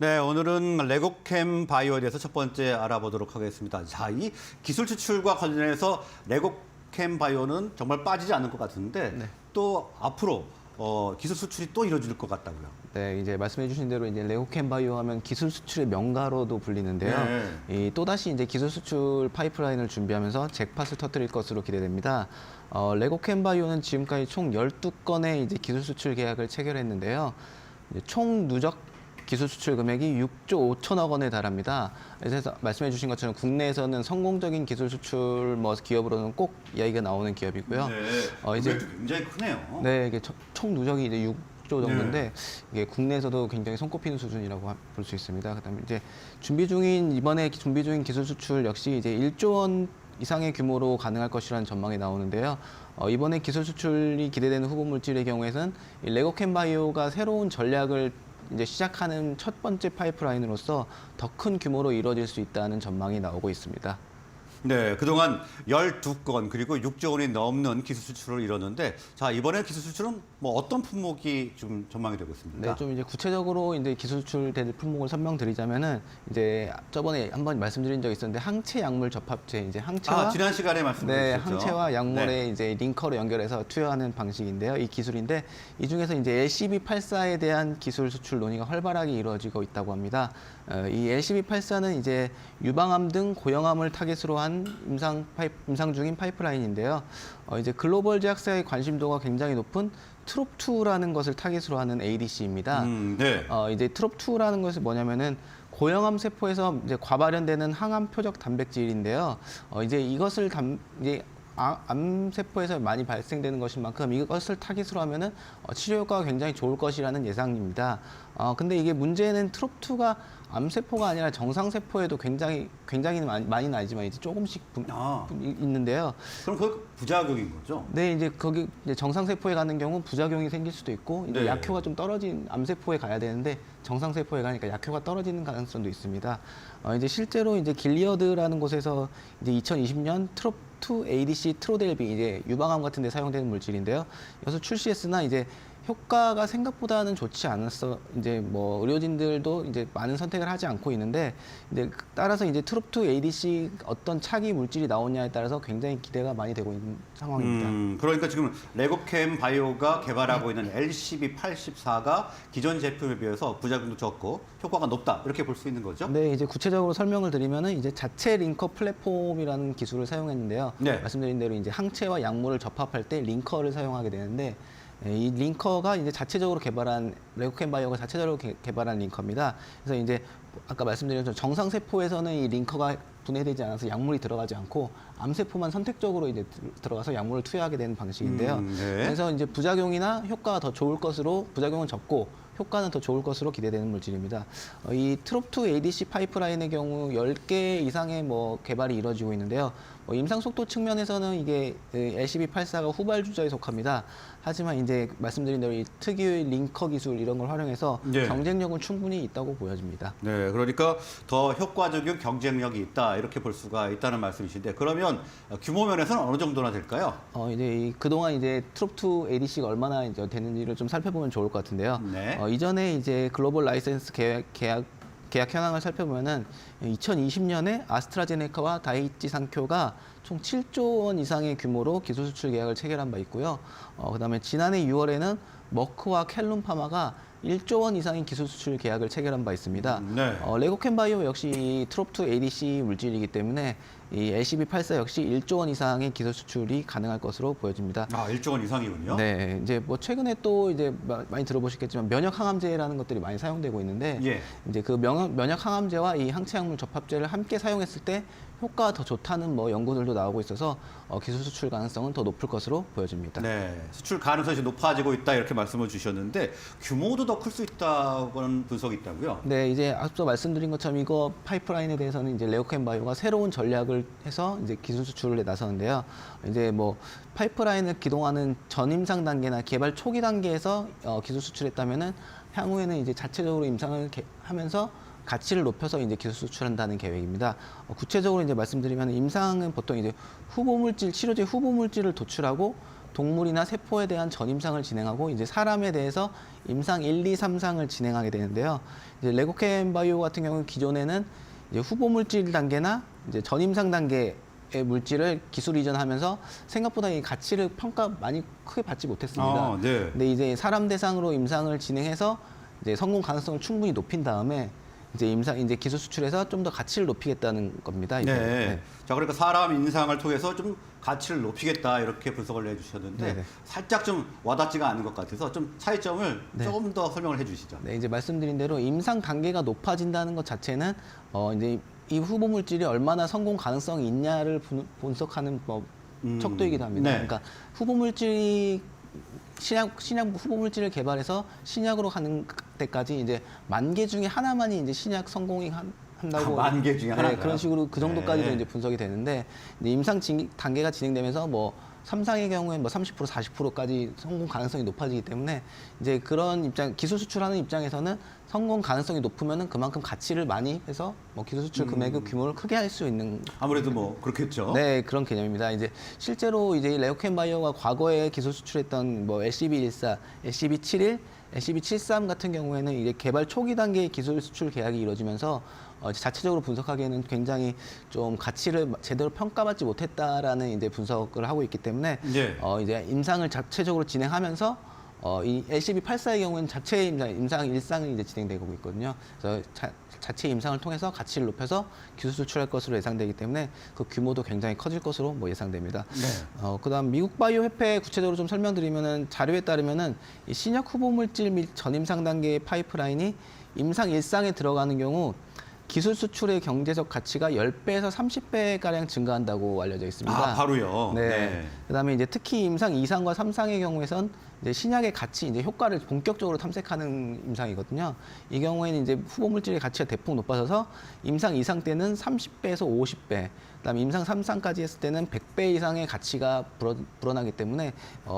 네, 오늘은 레고캠 바이오에 대해서 첫 번째 알아보도록 하겠습니다. 자, 이 기술 추출과 관련해서 레고캠 바이오는 정말 빠지지 않을 것 같은데 네. 또 앞으로 기술 수출이 또 이루어질 것 같다고요. 네, 이제 말씀해주신 대로 이제 레고캠 바이오 하면 기술 수출의 명가로도 불리는데요. 이 또다시 이제 기술 수출 파이프라인을 준비하면서 잭팟을 터뜨릴 것으로 기대됩니다. 레고캠 바이오는 지금까지 총 12건의 이제 기술 수출 계약을 체결했는데요. 이제 총 누적 기술 수출 금액이 6조 5천억 원에 달합니다. 그래서 말씀해 주신 것처럼 국내에서는 성공적인 기술 수출 기업으로는 꼭 이야기가 나오는 기업이고요. 네, 이제 굉장히 크네요. 네, 이게 총 누적이 이제 6조 정도인데 이게 국내에서도 굉장히 손꼽히는 수준이라고 볼 수 있습니다. 그다음에 이제 이번에 준비 중인 기술 수출 역시 이제 1조 원 이상의 규모로 가능할 것이라는 전망이 나오는데요. 이번에 기술 수출이 기대되는 후보 물질의 경우에는 이 레고캠 바이오가 새로운 전략을 이제 시작하는 첫 번째 파이프라인으로서 더 큰 규모로 이루어질 수 있다는 전망이 나오고 있습니다. 네, 그동안 12건 그리고 6조 원이 넘는 기술 수출을 이뤘는데 자, 이번에 기술 수출은 뭐 어떤 품목이 좀 전망이 되고 있습니까? 네, 좀 이제 구체적으로 이제 기술 수출될 품목을 설명드리자면은 이제 저번에 한번 말씀드린 적이 있었는데 항체 약물 접합체 이제 항체와 지난 시간에 네, 말씀드렸죠. 항체와 약물의 이제 링커로 연결해서 투여하는 방식인데요. 이 기술인데 이 중에서 이제 LCB84에 대한 기술 수출 논의가 활발하게 이루어지고 있다고 합니다. 이 LCB84는 이제 유방암 등 고형암을 타겟으로 한 임상 중인 파이프라인인데요. 이제 글로벌 제약사의 관심도가 굉장히 높은 트롭2라는 것을 타겟으로 하는 ADC입니다. 네. 이제 트롭2라는 것이 뭐냐면은 고형암 세포에서 이제 과발현되는 항암 표적 단백질인데요. 이제 이것을 이제 암 세포에서 많이 발생되는 것인 만큼 이것을 타깃으로 하면은 치료 효과가 굉장히 좋을 것이라는 예상입니다. 근데 이게 문제는 트롭2가 암 세포가 아니라 정상 세포에도 굉장히 많이는 아니지만 이제 조금씩 있는데요. 그럼 그 부작용인 거죠? 네, 이제 거기 이제 정상 세포에 가는 경우 부작용이 생길 수도 있고 이제 네. 약효가 좀 떨어진 암 세포에 가야 되는데 정상 세포에 가니까 약효가 떨어지는 가능성도 있습니다. 이제 실제로 이제 길리어드라는 곳에서 이제 2020년 트롭2 ADC 트로델비 이제 유방암 같은 데 사용되는 물질인데요. 이것을 출시했으나 이제 효과가 생각보다는 좋지 않았어. 이제 뭐 의료진들도 이제 많은 선택을 하지 않고 있는데 이제 따라서 이제 트롭2 ADC 어떤 차기 물질이 나오냐에 따라서 굉장히 기대가 많이 되고 있는 상황입니다. 그러니까 지금 레고캠 바이오가 개발하고 있는 LCB84가 기존 제품에 비해서 부작용도 적고 효과가 높다 이렇게 볼 수 있는 거죠? 네, 이제 구체적으로 설명을 드리면은 이제 자체 링커 플랫폼이라는 기술을 사용했는데요. 네. 말씀드린 대로 이제 항체와 약물을 접합할 때 링커를 사용하게 되는데 이 링커가 이제 자체적으로 개발한 레고캠 바이오가 자체적으로 개발한 링커입니다. 그래서 이제 아까 말씀드린 것처럼 정상 세포에서는 이 링커가 분해되지 않아서 약물이 들어가지 않고 암 세포만 선택적으로 이제 들어가서 약물을 투여하게 되는 방식인데요. 네. 그래서 이제 부작용이나 효과가 더 좋을 것으로 부작용은 적고 효과는 더 좋을 것으로 기대되는 물질입니다. 이 트롭2 ADC 파이프라인의 경우 10개 이상의 개발이 이루어지고 있는데요. 임상 속도 측면에서는 이게 LCB84가 후발주자에 속합니다. 하지만 이제 말씀드린 대로 이 특유의 링커 기술 이런 걸 활용해서 네. 경쟁력은 충분히 있다고 보여집니다. 네, 그러니까 더 효과적인 경쟁력이 있다 이렇게 볼 수가 있다는 말씀이신데 그러면 규모 면에서는 어느 정도나 될까요? 이제 그동안 이제 트롭2 ADC가 얼마나 이제 되는지를 좀 살펴보면 좋을 것 같은데요. 네. 이전에 이제 글로벌 라이센스 계약 현황을 살펴보면은 2020년에 아스트라제네카와 다이치 산큐가 총 7조 원 이상의 규모로 기술 수출 계약을 체결한 바 있고요. 그다음에 지난해 6월에는 머크와 켈룸 파마가 1조 원 이상의 기술 수출 계약을 체결한 바 있습니다. 네. 레고캠 바이오 역시 트롭2 ADC 물질이기 때문에 이 LCB84 역시 1조 원 이상의 기술 수출이 가능할 것으로 보여집니다. 1조 원 이상이군요. 네, 이제 최근에 또 이제 많이 들어보셨겠지만 면역 항암제라는 것들이 많이 사용되고 있는데 예. 이제 그 면역 항암제와 이 항체 약물 접합제를 함께 사용했을 때 효과가 더 좋다는 연구들도 나오고 있어서 기술 수출 가능성은 더 높을 것으로 보여집니다. 네, 수출 가능성이 높아지고 있다 이렇게 말씀을 주셨는데 규모도 더 클 수 있다고는 분석이 있다고요? 네, 이제 앞서 말씀드린 것처럼 이거 파이프라인에 대해서는 이제 레고캠 바이오가 새로운 전략을 해서 이제 기술 수출에 나서는데요. 이제 파이프라인을 기동하는 전임상 단계나 개발 초기 단계에서 기술 수출했다면은 향후에는 이제 자체적으로 임상을 하면서 가치를 높여서 이제 기술 수출한다는 계획입니다. 구체적으로 이제 말씀드리면 임상은 보통 이제 치료제 후보 물질을 도출하고 동물이나 세포에 대한 전임상을 진행하고 이제 사람에 대해서 임상 1, 2, 3상을 진행하게 되는데요. 이제 레고캠 바이오 같은 경우는 기존에는 이제 후보 물질 단계나 이제 전임상 단계의 물질을 기술 이전하면서 생각보다 이 가치를 평가 많이 크게 받지 못했습니다. 네. 근데 이제 사람 대상으로 임상을 진행해서 이제 성공 가능성을 충분히 높인 다음에 이제 기술 수출해서 좀 더 가치를 높이겠다는 겁니다. 이게. 네. 자, 그러니까 사람 인상을 통해서 좀 가치를 높이겠다 이렇게 분석을 해주셨는데 네네. 살짝 좀 와닿지가 않은 것 같아서 좀 차이점을 네. 조금 더 설명을 해주시죠. 네, 이제 말씀드린 대로 임상 단계가 높아진다는 것 자체는 이제 이 후보 물질이 얼마나 성공 가능성이 있냐를 분석하는 척도이기도 합니다. 네. 그러니까 후보 물질이 신약 후보 물질을 개발해서 신약으로 가는 때까지 이제 10,000개 중에 하나만이 이제 신약 성공이 한다고 10,000개 중에 하나가요? 그런 식으로 그 정도까지도 네. 이제 분석이 되는데 이제 임상 단계가 진행되면서 뭐 3상의 경우에 뭐 30%, 40%까지 성공 가능성이 높아지기 때문에 이제 그런 기술 수출하는 입장에서는 성공 가능성이 높으면은 그만큼 가치를 많이 해서 뭐 기술 수출 금액의 규모를 크게 할 수 있는 아무래도 뭐 그렇겠죠. 네, 그런 개념입니다. 이제 실제로 이제 레오캠 바이오가 과거에 기술 수출했던 뭐 LCB14, LCB71, LCB73 같은 경우에는 이제 개발 초기 단계의 기술 수출 계약이 이루어지면서 자체적으로 분석하기에는 굉장히 좀 가치를 제대로 평가받지 못했다라는 이제 분석을 하고 있기 때문에 네. 이제 임상을 자체적으로 진행하면서 이 LCB84의 경우에는 자체 임상 1상이 이제 진행되고 있거든요. 그래서 자체 임상을 통해서 가치를 높여서 기술 수출할 것으로 예상되기 때문에 그 규모도 굉장히 커질 것으로 뭐 예상됩니다. 네. 그다음 미국 바이오 협회 구체적으로 좀 설명드리면은 자료에 따르면은 이 신약 후보 물질 및 전임상 단계의 파이프라인이 임상 1상에 들어가는 경우 기술 수출의 경제적 가치가 10배에서 30배 가량 증가한다고 알려져 있습니다. 아, 바로요. 네. 그다음에 이제 특히 임상 2상과 3상의 경우에선 이제 신약의 가치, 이제 효과를 본격적으로 탐색하는 임상이거든요. 이 경우에는 이제 후보 물질의 가치가 대폭 높아져서 임상 2상 때는 30배에서 50배, 그다음에 임상 3상까지 했을 때는 100배 이상의 가치가 불어나기 때문에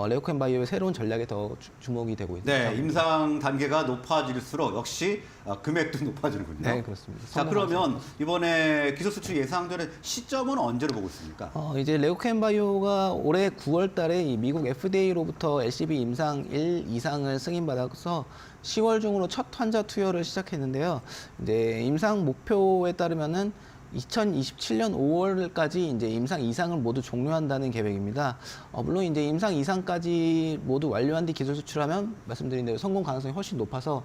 레오캠 바이오의 새로운 전략에 더 주목이 되고 있습니다. 네, 임상 단계가 높아질수록 역시 금액도 높아지는군요. 네, 그렇습니다. 자, 그러면 이번에 기술 수출 예상되는 시점은 언제로 보고 있습니까? 이제 레오캠 바이오가 올해 9월 달에 이 미국 FDA로부터 LCB 임상 1 이상을 승인받아서 10월 중으로 첫 환자 투여를 시작했는데요. 이제 임상 목표에 따르면은 2027년 5월까지 이제 임상 2상을 모두 종료한다는 계획입니다. 물론 이제 임상 2상까지 모두 완료한 뒤 기술 수출하면 말씀드린 대로 성공 가능성이 훨씬 높아서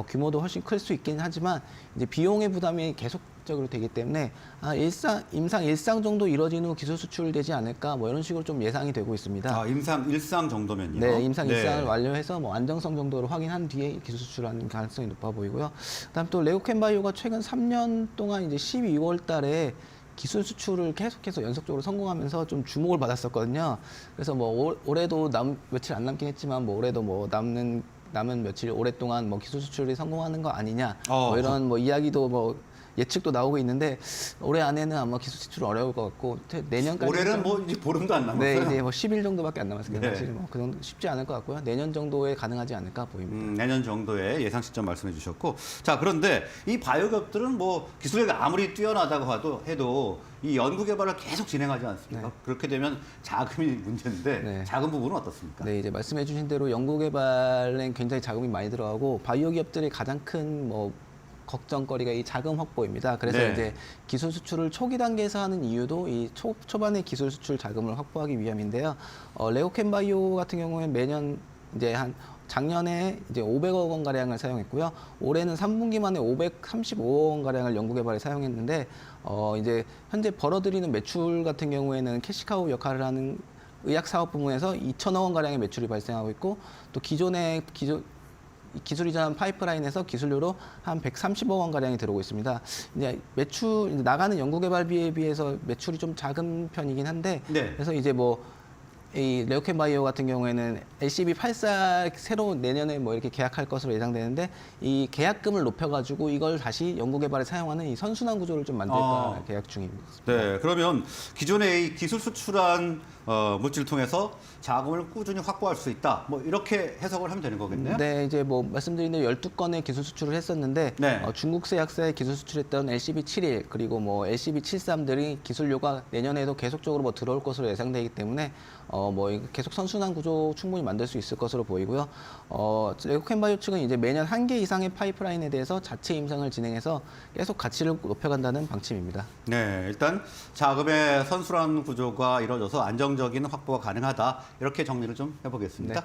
규모도 훨씬 클 수 있긴 하지만 이제 비용의 부담이 계속적으로 되기 때문에 임상 1상 정도 이뤄진 후 기술 수출되지 않을까 뭐 이런 식으로 좀 예상이 되고 있습니다. 아, 임상 1상 정도면요? 네, 임상 1상을 완료해서 뭐 안정성 정도를 확인한 뒤에 기술 수출하는 가능성이 높아 보이고요. 그다음 또 레오캠 바이오가 최근 3년 동안 이제 12월 달에 기술 수출을 계속해서 연속적으로 성공하면서 좀 주목을 받았었거든요. 그래서 뭐 올해도 며칠 안 남긴 했지만 뭐 올해도 뭐 남은 며칠 오랫동안 뭐 기술 수출이 성공하는 거 아니냐 뭐 이런 뭐 이야기도 뭐 예측도 나오고 있는데 올해 안에는 아마 기술 수출 어려울 것 같고 내년까지 올해는 뭐 이제 보름도 안 남았어요. 네, 이제 뭐 10일 정도밖에 안 남았으니까 네. 사실 뭐 그 정도 쉽지 않을 것 같고요. 내년 정도에 가능하지 않을까 보입니다. 내년 정도의 예상 시점 말씀해 주셨고, 자, 그런데 이 바이오기업들은 뭐 기술력이 아무리 뛰어나다고 해도 이 연구 개발을 계속 진행하지 않습니까? 네. 그렇게 되면 자금이 문제인데 네. 자금 부분은 어떻습니까? 네, 이제 말씀해 주신 대로 연구 개발엔 굉장히 자금이 많이 들어가고 바이오 기업들의 가장 큰 뭐 걱정거리가 이 자금 확보입니다. 그래서 네. 이제 기술 수출을 초기 단계에서 하는 이유도 이 초반에 기술 수출 자금을 확보하기 위함인데요. 레오캠 바이오 같은 경우에는 매년 이제 작년에 이제 500억 원 가량을 사용했고요. 올해는 3분기 만에 535억 원 가량을 연구 개발에 사용했는데 이제 현재 벌어들이는 매출 같은 경우에는 캐시카우 역할을 하는 의학 사업 부문에서 2천억 원 가량의 매출이 발생하고 있고 또 기술 이전 파이프라인에서 기술료로 한 130억 원 가량이 들어오고 있습니다. 이제 나가는 연구 개발비에 비해서 매출이 좀 작은 편이긴 한데 네. 그래서 이제 뭐 이 레오캠 바이오 같은 경우에는 LCB84 새로 내년에 뭐 이렇게 계약할 것으로 예상되는데 이 계약금을 높여가지고 이걸 다시 연구 개발에 사용하는 이 선순환 구조를 좀 만들까 계약 중입니다. 네, 그러면 기존에 이 기술 수출한 물질을 통해서 자금을 꾸준히 확보할 수 있다. 뭐 이렇게 해석을 하면 되는 거겠네요. 네, 이제 뭐 말씀드린 대로 12건의 기술 수출을 했었는데 네. 중국세 약세 기술 수출했던 LCB71 그리고 뭐 LCB73들이 기술료가 내년에도 계속적으로 뭐 들어올 것으로 예상되기 때문에 뭐 계속 선순환 구조 충분히 만들 수 있을 것으로 보이고요. 레고캠바이오 측은 이제 매년 1개 이상의 파이프라인에 대해서 자체 임상을 진행해서 계속 가치를 높여간다는 방침입니다. 네, 일단 자금의 선순환 구조가 이루어져서 안정적인 확보가 가능하다. 이렇게 정리를 좀 해보겠습니다. 네.